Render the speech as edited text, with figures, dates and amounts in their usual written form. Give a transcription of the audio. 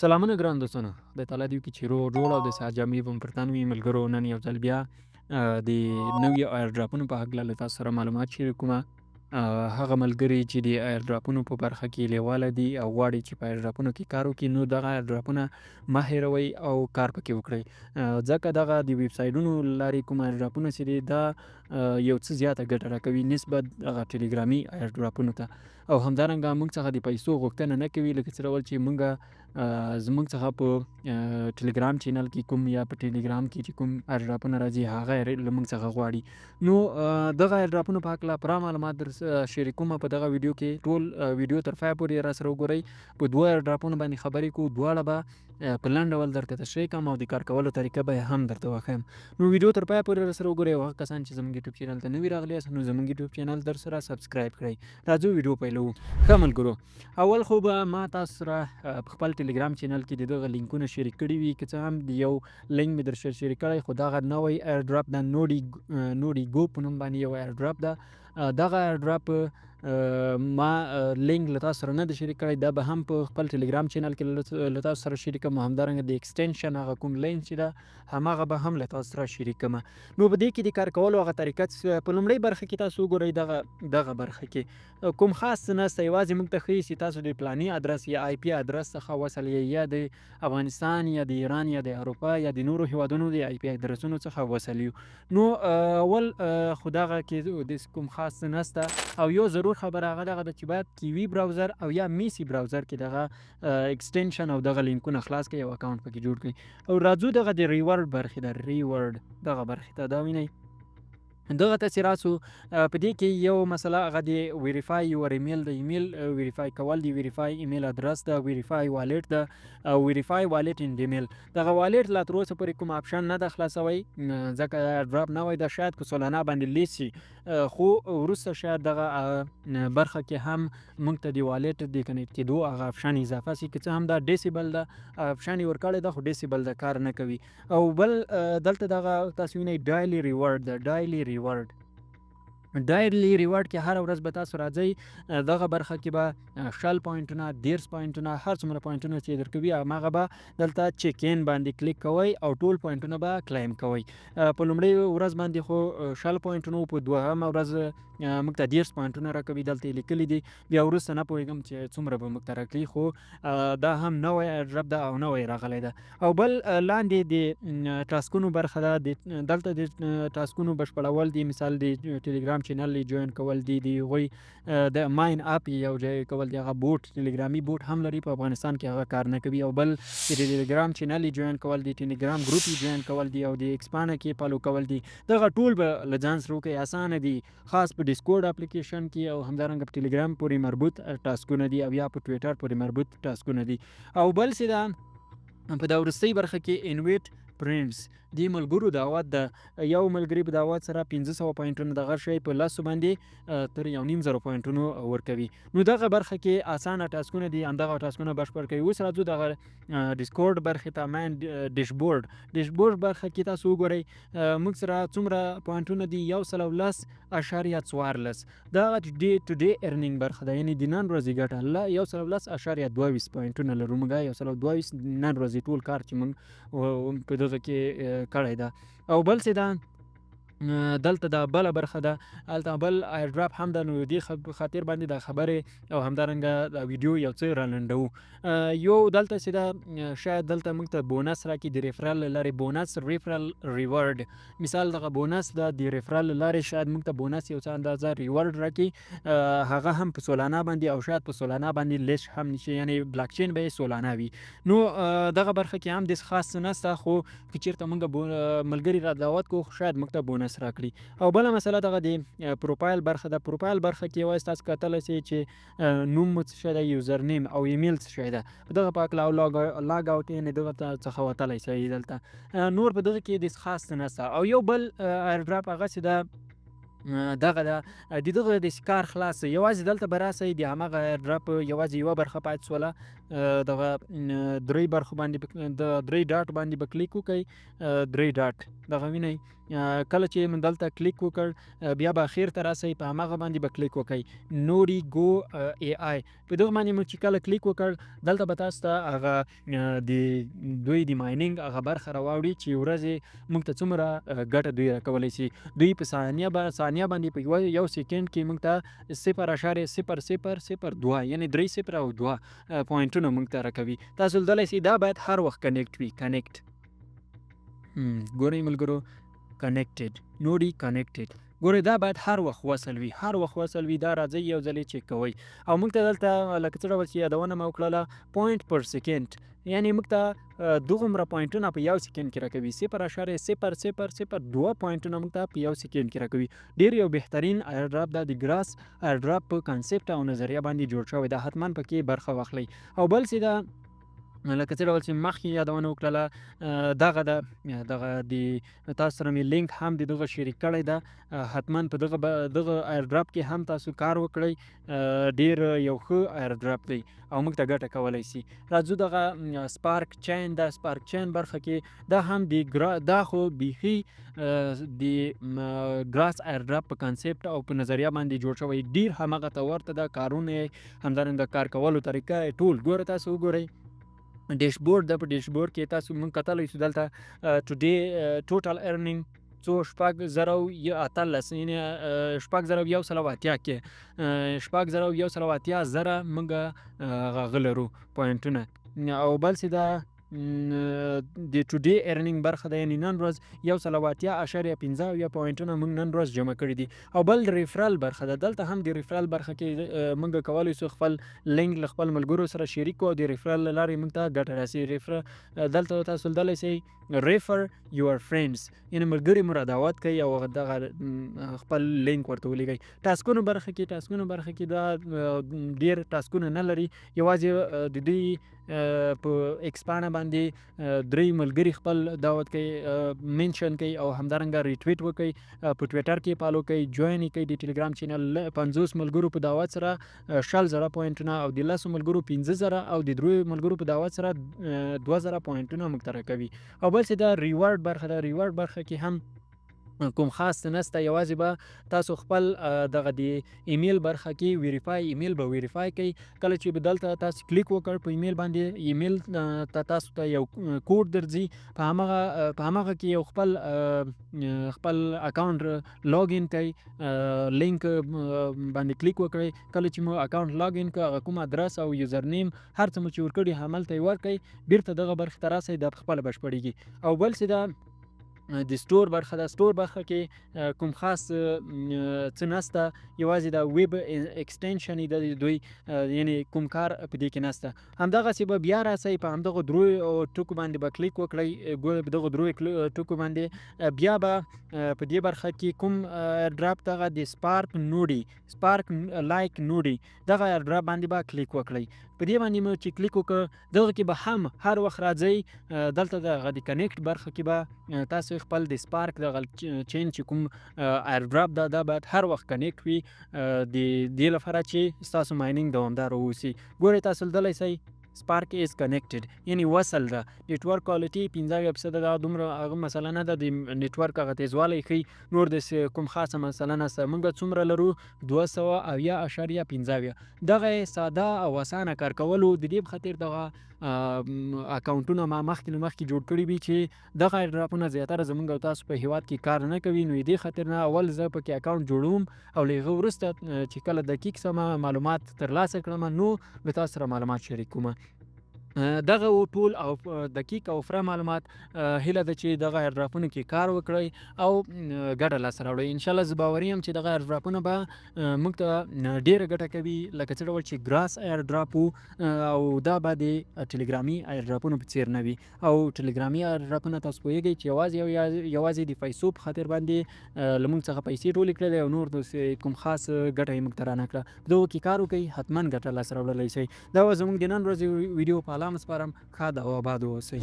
سلامونه ګران دوستانو د تعالی دی کې چې روغ او د صحت جامې په پرتانوي ملګرو نن یو ځل بیا د نوي ایر ډراپونو په هکله له تاسو سره معلومات شریکومه. هغه ملګري چې د ایر ډراپونو په برخه کې لیواله دي او غواړي چې په ایر ډراپونو کې کار وکړي نو دغه ایر ډراپونه مه هیروئ او کار پکې وکړئ، ځکه دغه د ویب سایټونو له لارې کوم ایر ډراپونه چې دي دا یو څه زیاته ګټه راکوي نسبت هغه ټلیګرامي ایر ډراپونو ته، او همدارنګه موږ څخه د پیسو غوښتنه نه کوي لکه څه ډول چې موږ زموږ څخه په ټلیګرام چینل کې کوم یا په ټلیګرام کې چې کوم ایر ډراپونه راځي هغه له موږ څخه غواړي. نو دغه ایر ډراپونو په هکله پوره معلومات در شریکومه په دغه ویډیو کې. ټول ویډیو تر پایه پورې را سره وګورئ. په دوه ایر ډراپونو باندې خبرې کوو، دواړه به په لنډ ډول درته تشریح کړم او د کار کولو طریقه به هم درته وښیم. نو ویډیو تر پایه پورې را سره وګورئ او هغه کسان چې زموږ یوټیوب چینل ته نوي راغلي یاست نو زموږ یوټیوب چینل در سره سبسکرایب کړئ. راځو ویډیو پیلوو. ښه ملګرو، اول خو به ما تاسو سره په خپل ټلیګرام چینل کې د دغه لینکونه شریک کړي وي، که څه هم د یو لینک مې در سره شریک کړی خو دغه نوی ایر ډراپ د نوډي ګو په نوم باندې یو ایر ډراپ ده. دغه ایر ډراپ ما لینک له تاسو سره نه ده شریک کړی، دا به هم په خپل ټلیګرام چینل کې له تاسو سره شریک کړم، همدارنګه د ایکسټینشن هغه کوم لینک چې ده هماغه به هم له تاسو سره شریک کړم. نو په دې کې د کار کولو هغه طریقه په لومړۍ برخه کې تاسو وګورئ. دغه برخه کې کوم خاص څه نشته، یوازې موږ ته ښیي چې تاسو د فلاني ادرس یا آی پي ادرس څخه وصل یې، یا د افغانستان یا د ایران یا د اروپا یا د نورو هیوادونو د آی پي ادرسونو څخه وصل یو. نو اول خو دغه کې د کوم خاص څه نشته، او یو ضرور خبره هغه دغه ده چې باید کیوي براوزر او یا میسی براوزر کې دغه ایکسټینشن او دغه لینکونه خلاص کړئ او اکاونټ پکې جوړ کړئ. او راځو دغه د ریورډ برخې ده، ریورډ دغه برخې ته دا وینئ. دغه ته چې راسو په دې کې یو مسله هغه د ویریفای یور ایمیل د ایمیل ویریفای کول، د ویریفای ایمیل ادرس د ویریفای والټ د او ویریفای والټ ان ایمیل. دغه والټ لا تر اوسه پورې کوم اپشن نه ده خلاصوی، ځکه ډراپ نه وای دا شاید په سولانه باندې لیست شي، خو وروسته شاید دغه برخه کې هم موږ ته د والټ د کنیکټ کېدو هغه اپشن اضافه شي، که څه هم دا ډیسیبل ده اپشن یې ورکړی ده خو ډیسیبل ده کار نه کوي. او بل دلته دغه تاسو وینئ ډایلی ریورډ ده، ډایلی ریورډ کې هر ورځ به تاسو راځئ، دغه برخه کې به 60 پوینټونه 30 پوینټونه هر څومره پوینټونه چې درکوي هماغه به دلته چیک ان باندې کلیک کوئ او ټول پوینټونه به کلیم کوئ. په لومړۍ ورځ باندې خو 60 پوینټونه، په دوهمه ورځ موږ ته 30 پوینټونه راکوي، دلته یې لیکلي دي. بیا وروسته نه پوهېږم چې څومره به موږ ته راکړي، خو دا هم نوی ډراپ ده او نوی راغلی ده. او بل لاندې د ټاسکونو برخه ده، دلته د ټاسکونو بشپړول دي، مثال د ټلیګرام چینل جوین کول دي، د هغوی د ماین اپ یو ځای کول دي، هغه بوټ ټلیګرامي بوټ هم لري، په افغانستان کې هغه کار نه کوي. او بل د ټلیګرام چینل جوین کول دي، ټلیګرام ګروپ جوین کول دي او د ایکسپانه کې فالو کول دي. دغه ټول به له ځان سره وکړئ، اسانه دي، خاص په ډیسکورډ اپلیکیشن کې او همدارنګه په ټلیګرام پورې مربوط ټاسکونه دي او یا په ټویټر پورې مربوط ټاسکونه دي. او بل څه ده په دا وروستۍ برخه کې انویټ پرنټس د ملګرو دعوت ده. یو ملګري په دعوت سره 500 پوینټونه دغه شی په لاسو باندې تر 1.5 پوینټونو ورکوي. نو دغه برخه کې اسانه ټاسکونه دي، همدغه ټاسکونه بشپړ کوي. اوس راځو دغه ډیسکورډ برخې ته، مین ډیشبورډ برخه کې تاسو وګورئ موږ سره څومره پوینټونه دي، 110.14. دغه ډے ټو ډے ارنینګ برخه ده، یعنی د نن ورځې ګټه 110.22 پوینټونه لرو موږ، 122 نن ورځې ټول کار چې موږ په دغه کې کړی ده. او بل څه ده دلته دا بله برخه ده، هلته بل ایر ډراپ هم ده، نو دې خاطر باندې دا خبرې او همدارنګه دا ویډیو یو څه رالنډوو. یو دلته چې ده شاید دلته موږ ته بونس راکړي د ریفرل له لارې، بونس ریفرل ریورډ، مثال دغه بونس ده د ریفرل له لارې شاید موږ ته بونس یو څه اندازه ریورډ راکړي، هغه هم په سولانه باندې او شاید په سولانه باندې لیست هم نشي، یعنی بلاک چین به یې سولانه وي. نو دغه برخه کې هم داسې خاص څه نشته، خو که چېرته موږ ملګري را دعوت کړو شاید موږ ته بونس راکړي. او بله مسله دغه د پروفایل برخه ده. پروفایل برخه کې یوازې تاسو کتلی سئ چې نوم مو څه شی ده، یوزر نیم او ایمیل څه شی ده، په دغه په هکله او لاګ اوټ یعنې دغه څخه وتلی سئ دلته. نور په دغه کې داسې خاص څه نشته. او یو بل ایر ډراپ هغه چې ده دغه ده د دغه د کار خلاص، یوازې دلته به راسئ د همغه ایر ډراپ یوازې یوه برخه پاتې سوله، دغه درې برخو باندې د درې ډاټ باندې به کلیک وکئ، درې ډاټ دغه وینئ. کله چې دلته کلیک وکړ بیا به اخر ته راسئ، په همغه باندې به کلیک وکئ، نوري ګو اے آی. په دغه باندې مو چې کله کلیک وکړ دلته به تاسو ته هغه د دوی د مایننګ هغه برخه راواوړي چې ورځې موږ ته څومره ګټه دوی راکولی شي. دوی په ثانیه باندې په یو سیکنډ کې موږ ته 0.0002 یعنې 3 او 2 پوینټونه موږ ته راکوي. تاسو لیدلی سئ دا باید هر وخت کنیکټ وي. کنیکټ ګورئ ملګرو، کنیکټډ، نوري کنیکټډ. ګورئ دا باید هر وخت وصل وي، هر وخت وصل وي. دا راځئ یو ځل یې چک کوئ او موږ ته دلته لکه څه ډول چې یادونه مو وکړله پوینټ پر سیکنډ، یعنې موږ ته دغومره پوینټونه په یو سیکنډ کې راکوي. 0.0002 پوینټونه موږ ته په یو سیکنډ کې راکوي. ډېر یو بهترین ایرډراپ دا د ګراس ایرډراپ په کانسیپټ او نظریه باندې جوړ شوی دا حتما پکې برخه واخلئ. او بل څه ده لکه څه ډول چې مخکې یادونه وکړله دغه د تاسو سره مې لینک هم د دغه شریک کړی ده، حتما په دغه ایرډراپ کې هم تاسو کار وکړئ. ډیر یو ښه ایرډراپ دی او موږ ته ګټه کولی شي. راځو دغه سپارک چین، دا سپارک چین برخه کې دا هم دا خو بیخي د ګراس ایرډراپ په کانسیپټ او په نظریه باندې جوړ شوی. ډیر همغه ته ورته ده، کارونه یې همدارنګه کار کولو طریقه یې ټول. ګوره تاسو وګورئ ډیشبورډ ده، په ډیشبورډ کې تاسو موږ کتلی شو دلته ټوډے ټوټل ارنینګ څو 6018 یعنې 6180 کې 6180 زره موږ هغه لرو پوینټونه. او بل څه ده د ټوډے ارنینګ برخه ده، یعنې نن ورځ 180.15 پوینټونه موږ نن ورځ جمع کړي دي. او بل ریفرال برخه ده، دلته هم د ریفرال برخه کې موږ کولی شو خپل لینک له خپل ملګرو سره شریک کړو او د ریفرال له لارې موږ ته ګټه راسي. دلته تاسو لیدلی سئ ریفر یور فرینډز، یعنې ملګري مو را دعوت کوي او دغه خپل لینک ورته ولیږئ. ټاسکونو برخه کې دا ډېر ټاسکونه نه لري، یوازې د دوی په ایکسپانه باندې 3 ملګري خپل دعوت کوي، منشن کوي او همدارنګه ریټویټ وکړئ، په ټویټر کې فالو کوئ، جوین یې کوئ د ټلیګرام چینل. 50 ملګرو په دعوت سره 100,000 پوینټونه او د 10 ملګرو 15,000 او د 3 ملګرو په دعوت سره 2,000 پوینټونه موږ ته راکوي. او بل څه دا ریوارډ برخه ده، ریوارډ برخه کې هم کوم خاص نسته، یوازې به تاسو خپل دغه د ایمیل برخه کې ویریفای ایمیل به ویریفای کوئ. کله چې به دلته تاسو کلیک وکړ په ایمیل باندې، ایمیل ته تاسو ته یو کوډ درځي، په همغه کې یو خپل اکاونټ لاګ ان کوئ، لینک باندې کلیک وکړئ. کله چې مو اکاونټ لاګ ان کړ هغه کوم ادرس او یوزر نیم هر څه مو چې ورکړي هملته یې ورکړئ، بیرته دغه برخې ته راسئ، دا پخپله بشپړېږي. او بل څه ده د سټور برخه ده. سټور برخه کې کوم خاص څه نسته، یوازې دا ویب ایکسټینشن د دوی، یعنې کوم کار په دې کې نسته. همدغسې به بیا راسئ، په همدغه درو ټکو باندې به کلیک وکړئ. ګوره په دغه درو ټکو باندې بیا به په دې برخه کې کوم ایرډراپ دغه د سپارک لایک نوډي دغه ایرډراپ باندې به کلیک وکړئ. په دې باندې مو چې کلیک وکړ دغه کې به هم هر وخت راځئ، دلته دغه د کنیکټ برخه کې به تاسو خپل د سپارک دغه چین چې کوم ایرډراپ ده دا باید هر وخت کنیکټ وي د دې لپاره چې ستاسو مایننګ دوامداره واوسي. ګورئ تاسو لیدلی سئ سپارک از کنیکټډ، یعنې وصل ده. نیټورک کوالټي 15% دا دومره هغه مسله نه ده، د نیټورک هغه تیزوالی ښیي، نور داسې کوم خاصه مسله نشته. موږ څومره لرو 270.15. دغه ساده او اسانه کار کولو د دې په خاطر دغه اکاونټونه ما مخکې جوړ کړي وي چې دغه ایرډراپونه زیاتره زموږ او تاسو په هیواد کې کار نه کوي. نو دې خاطر نه اول زه پکې اکاونټ جوړوم او له هغه وروسته چې کله دقیق سمه معلومات ترلاسه کړم نو به تاسو سره معلومات شریکوم. دغه ټول او دقیق او پوره معلومات هیله ده چې دغه ایرډراپونو کې کار وکړئ او ګټه لاسته راوړئ. انشاءالله زه باوري یم چې دغه ایرډراپونه به موږ ته ډېره ګټه کوي، لکه څه ډول چې ګراس ایرډراپ او دا به د ټلیګرامي ایرډراپونو په څیر نه وي. او ټلیګرامي ایرډراپونه تاسو پوهیږئ چې یوازې د پیسو په خاطر باندې له موږ څخه پیسې ټولې کړلې او نور داسې کوم خاص ګټه یې موږ ته رانه کړه. په دغو کې کار وکړئ، حتما ګټه لاسته راوړلی شئ. دا وه زموږ د نن ورځې ویډیو. په الله مو سپارم، ښاد او آباد واوسئ.